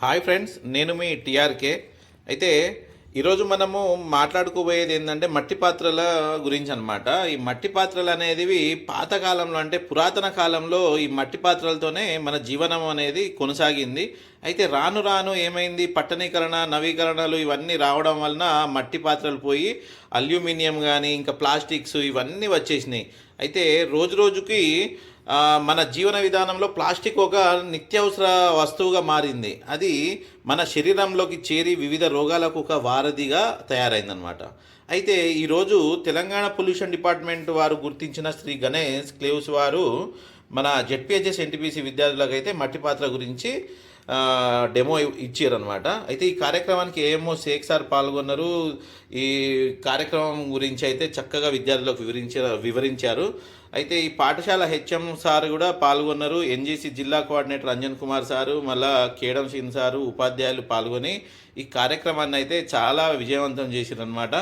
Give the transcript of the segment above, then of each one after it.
Hi friends, నేను మీ TRK. అయితే ఈరోజు మనము మాట్లాడుకోబోయేది ఏంటంటే మట్టి పాత్రల గురించి అనమాట. ఈ మట్టి పాత్రలు అనేవి పాతకాలంలో అంటే పురాతన కాలంలో ఈ మట్టి పాత్రలతోనే మన జీవనం అనేది కొనసాగింది. అయితే రాను రాను ఏమైంది, పట్టణీకరణ నవీకరణలు ఇవన్నీ రావడం వలన మట్టి పాత్రలు పోయి అల్యూమినియం కానీ ఇంకా ప్లాస్టిక్స్ ఇవన్నీ వచ్చేసినాయి. అయితే రోజు రోజుకి మన జీవన విధానంలో ప్లాస్టిక్ ఒక నిత్యావసర వస్తువుగా మారింది. అది మన శరీరంలోకి చేరి వివిధ రోగాలకు ఒక వారధిగా తయారైందనమాట. అయితే ఈరోజు తెలంగాణ పొల్యూషన్ డిపార్ట్మెంట్ వారు గుర్తించిన శ్రీ గణేష్ క్లేవ్స్ వారు మన జెడ్పిహెచ్ఎస్ ఎన్టీపీసీ విద్యార్థులకు అయితే మట్టి పాత్ర గురించి డెమో ఇచ్చారనమాట. అయితే ఈ కార్యక్రమానికి ఏఎంఓ షేక్ సార్ పాల్గొన్నారు. ఈ కార్యక్రమం గురించి అయితే చక్కగా విద్యార్థులకు వివరించారు. అయితే ఈ పాఠశాల హెచ్ఎం సార్ కూడా పాల్గొన్నారు. ఎన్జీసీ జిల్లా కోఆర్డినేటర్ అంజన్ కుమార్ సారు, మళ్ళా కేడం సింగ్ సారు, ఉపాధ్యాయులు పాల్గొని ఈ కార్యక్రమాన్ని అయితే చాలా విజయవంతం చేశారనమాట.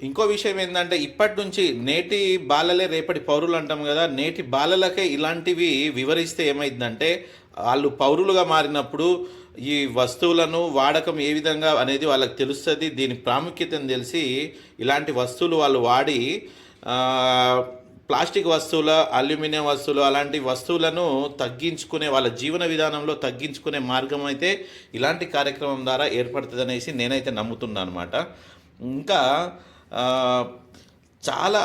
ఇంకో విషయం ఏంటంటే ఇప్పటి నుంచి నేటి బాలలే రేపటి పౌరులు అంటాం కదా, నేటి బాలలకే ఇలాంటివి వివరిస్తే ఏమైందంటే వాళ్ళు పౌరులుగా మారినప్పుడు ఈ వస్తువులను వాడకం ఏ విధంగా అనేది వాళ్ళకి తెలుస్తుంది. దీని ప్రాముఖ్యతను తెలిసి ఇలాంటి వస్తువులు వాళ్ళు వాడి ప్లాస్టిక్ వస్తువుల అల్యూమినియం వస్తువులు అలాంటి వస్తువులను తగ్గించుకునే వాళ్ళ జీవన విధానంలో తగ్గించుకునే మార్గం అయితే ఇలాంటి కార్యక్రమం ద్వారా ఏర్పడుతుంది అనేసి నేనైతే నమ్ముతున్నాను అనమాట. ఇంకా చాలా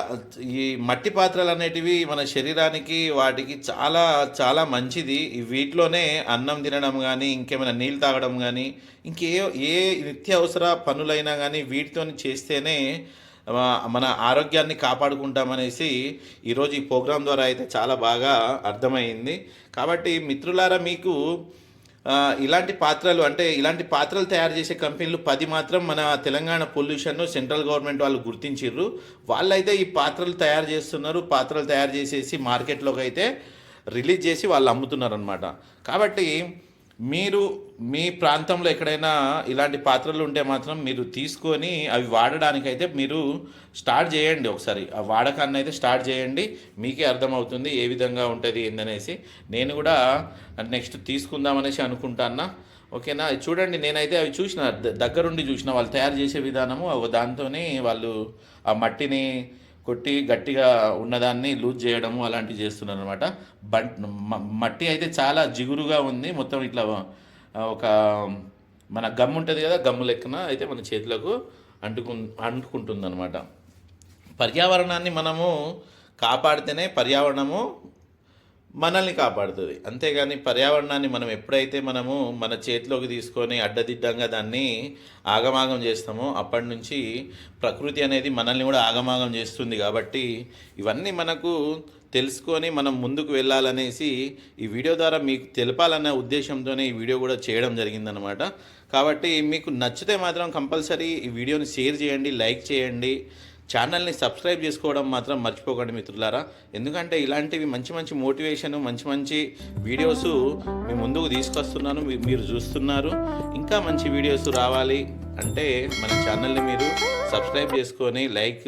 ఈ మట్టి పాత్రలు అనేటివి మన శరీరానికి వాటికి చాలా చాలా మంచిది. వీటిలోనే అన్నం తినడం కానీ ఇంకేమైనా నీళ్ళు తాగడం కానీ ఏ నిత్యావసర పనులైనా కానీ వీటితో చేస్తేనే మన ఆరోగ్యాన్ని కాపాడుకుంటామనేసి ఈరోజు ఈ ప్రోగ్రాం ద్వారా అయితే చాలా బాగా అర్థమైంది. కాబట్టి మిత్రులారా, మీకు ఇలాంటి పాత్రలు అంటే ఇలాంటి పాత్రలు తయారు చేసే కంపెనీలు 10 మాత్రం మన తెలంగాణ పొల్యూషన్ సెంట్రల్ గవర్నమెంట్ వాళ్ళు గుర్తించారు. వాళ్ళైతే ఈ పాత్రలు తయారు చేస్తున్నారు. పాత్రలు తయారు చేసేసి మార్కెట్లోకి అయితే రిలీజ్ చేసి వాళ్ళు అమ్ముతున్నారు అనమాట. కాబట్టి మీరు మీ ప్రాంతంలో ఎక్కడైనా ఇలాంటి పాత్రలు ఉంటే మాత్రం మీరు తీసుకొని అవి వాడడానికైతే మీరు స్టార్ట్ చేయండి. ఒకసారి ఆ వాడకాన్ని అయితే స్టార్ట్ చేయండి. మీకే అర్థమవుతుంది ఏ విధంగా ఉంటుంది ఏందనేసి. నేను కూడా నెక్స్ట్ తీసుకుందామనేసి అనుకుంటాన్నా. ఓకేనా? చూడండి, నేనైతే అవి చూసిన దగ్గరుండి చూసిన వాళ్ళు తయారు చేసే విధానము. దాంతోనే వాళ్ళు ఆ మట్టిని కొట్టి గట్టిగా ఉన్నదాన్ని లూజ్ చేయడము అలాంటివి చేస్తున్నారు అనమాట. మట్టి అయితే చాలా జిగురుగా ఉంది. మొత్తం ఇట్లా ఒక మన గమ్ ఉంటుంది కదా, గమ్ము లెక్కన అయితే మన చేతులకు అంటుకుంటుంది అనమాట. పర్యావరణాన్ని మనము కాపాడితేనే పర్యావరణము మనల్ని కాపాడుతుంది. అంతేగాని పర్యావరణాన్ని మనం ఎప్పుడైతే మనము మన చేతిలోకి తీసుకొని అడ్డదిడ్డంగా దాన్ని ఆగమాగం చేస్తామో అప్పటి నుంచి ప్రకృతి అనేది మనల్ని కూడా ఆగమాగం చేస్తుంది. కాబట్టి ఇవన్నీ మనకు తెలుసుకొని మనం ముందుకు వెళ్ళాలనేసి ఈ వీడియో ద్వారా మీకు తెలపాలన్న ఉద్దేశంతోనే ఈ వీడియో కూడా చేయడం జరిగిందనమాట. కాబట్టి మీకు నచ్చితే మాత్రం కంపల్సరీ ఈ వీడియోని షేర్ చేయండి, లైక్ చేయండి, ఛానల్ని సబ్స్క్రైబ్ చేసుకోవడం మాత్రం మర్చిపోకండి మిత్రులారా. ఎందుకంటే ఇలాంటివి మంచి మంచి మోటివేషన్, మంచి మంచి వీడియోస్ మీ ముందుకు తీసుకొస్తున్నాను, మీరు చూస్తున్నారు. ఇంకా మంచి వీడియోస్ రావాలి అంటే మన ఛానల్ని మీరు సబ్స్క్రైబ్ చేసుకొని లైక్